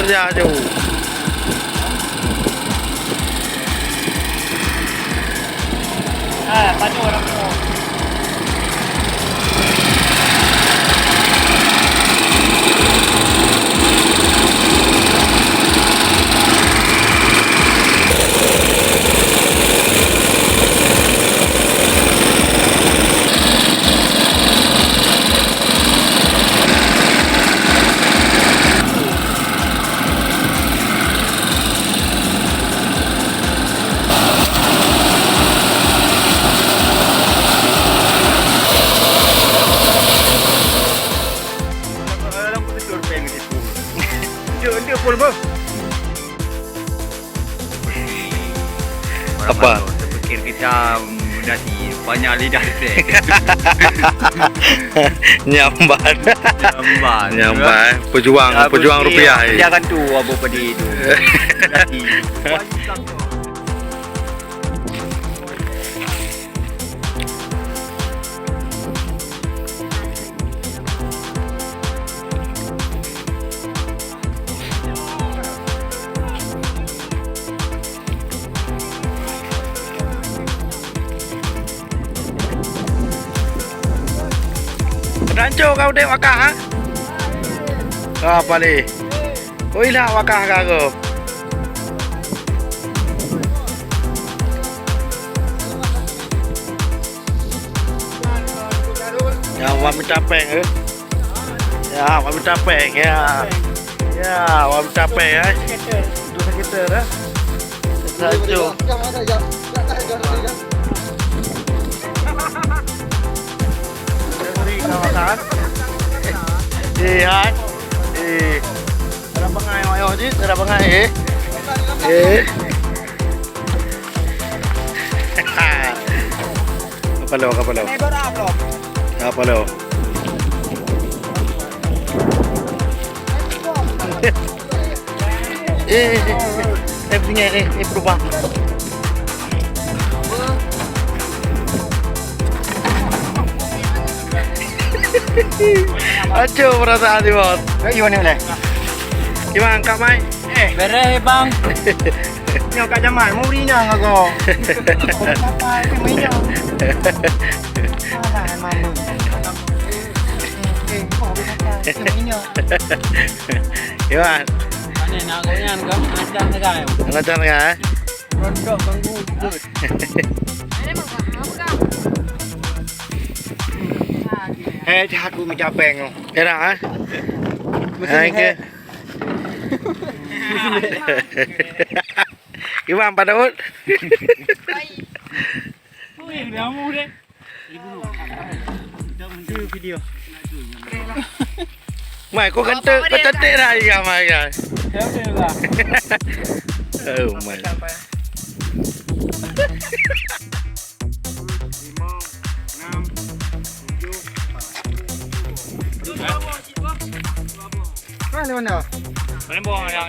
Ya jauh. Pada orang tua. Dia pun bang. Apa? Saya fikir kita nanti banyak lidah saya. Nyamban. Jamban. Nyamban. Pejuang rupiah. Jangan tu apa padi tu. Nanti. Rancu kau dek wakah ha? Apa ni? Kau ilah wakah kau. Ya, wami capek ke? Ya, wami capek ya. Ya, wami capek ya. Dua kita dah. Rancu. Kawasan. Han. Ada bangai ayo je, ada bangai Apa lo? Apa lo? Punya berubah. Aduh perasaan ni bos. Gimana boleh? Gimana kak Mai? Beres bang. Nyok kat Jamal, mau beri nyang aku. Apa yang main nyang? Alah, malu. Kau boleh main nyang. Gimana? Ini nak kau yang kau macam negara. Macam negara? Rondok bangku. Jahat aku macam peng. Enak ah? Hai ke? Gimana Pak Daud? Dah mau deh. Ibu video. Mai kau cantik dah ya mai ya. Oh my. Mana? Mana buang yang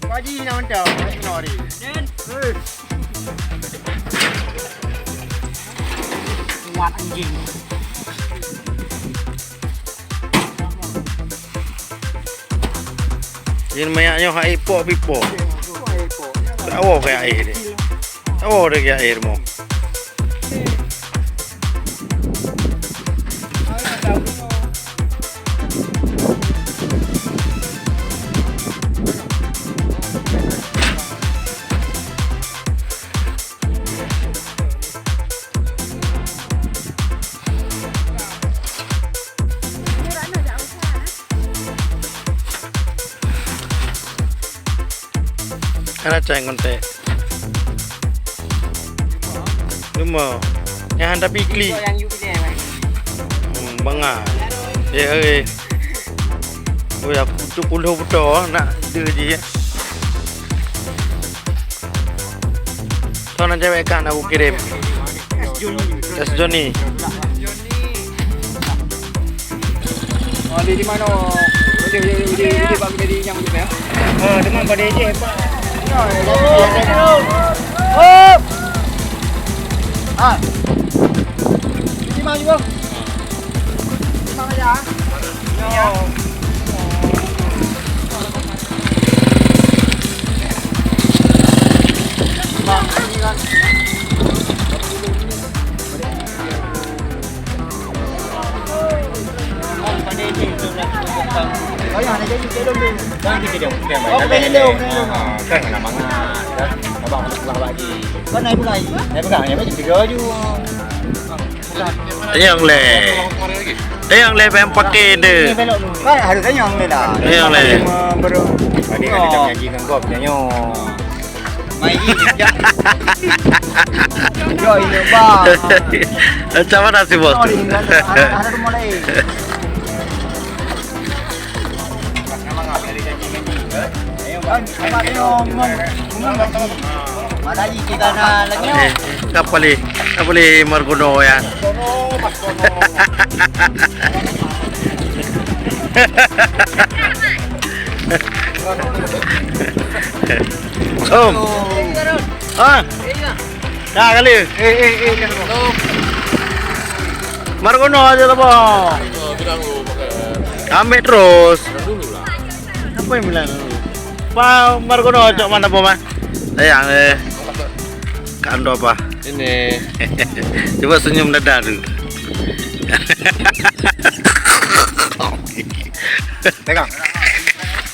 Pagi nak macam nori. Kuat anjing. Ini mayaknya hai pipo. Tahu kayak air ni. Tahu dia kayak air mo. Ada ceng kontek. Lumah. Yang anda pikli. Yang you pilih. Bangah. Ya oh ya putu puluh betul nak dia je. Tuan cewek kan aku kirim. Johnny. Oh, di mana? Dia bagi dia yang macam ya. Dengan pada je. Ah. Ini mau juga. Mang aja. Yo. Mang ini kan. Oh ya, ada jadi belum dulu. Kan kita dia bukan Oh, kena leo. Kan nak mangat. Abang nak pulang lagi. Kan naik pula. Naik pegang, naik macam 3 je. Yang le. Yang le yang pakai dia. Belok dulu. Kan harusnya yang le lah. Yang le. Baru. Tadi kan kita nyanyi dengan kau penyanyi. Mai ya. Yo ini bang. Macam mana sih bos? Oh, ini kan. Ada mulai. Madali kita na lagi. Kapali Margono ya. Om. Ah. Dah kali. Margono aja lah bang. Ambil terus. Apa yang bilang? Pak Margono cok mana po mas? Sayang kando apa? Ini. Coba senyum dadah dulu. Pegang.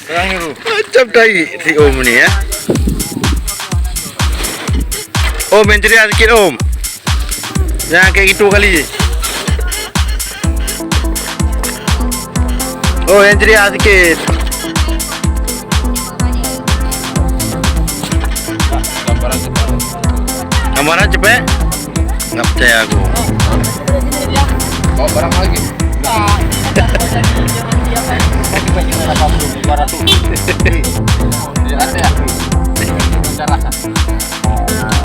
Pegang ni dulu. Macam tadi si Om ni ya. Om yang ceria sikit Om. Jangan kayak gitu kali. Oh yang ceria sikit. Gambaran cepet? Nggak percaya aku. Bawa barang lagi.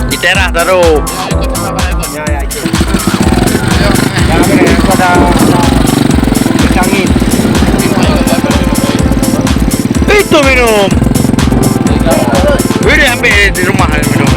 Di teras taruh. Ya itu. Jangan kena pada angin. Itu minum. Ini ambil di rumah minum.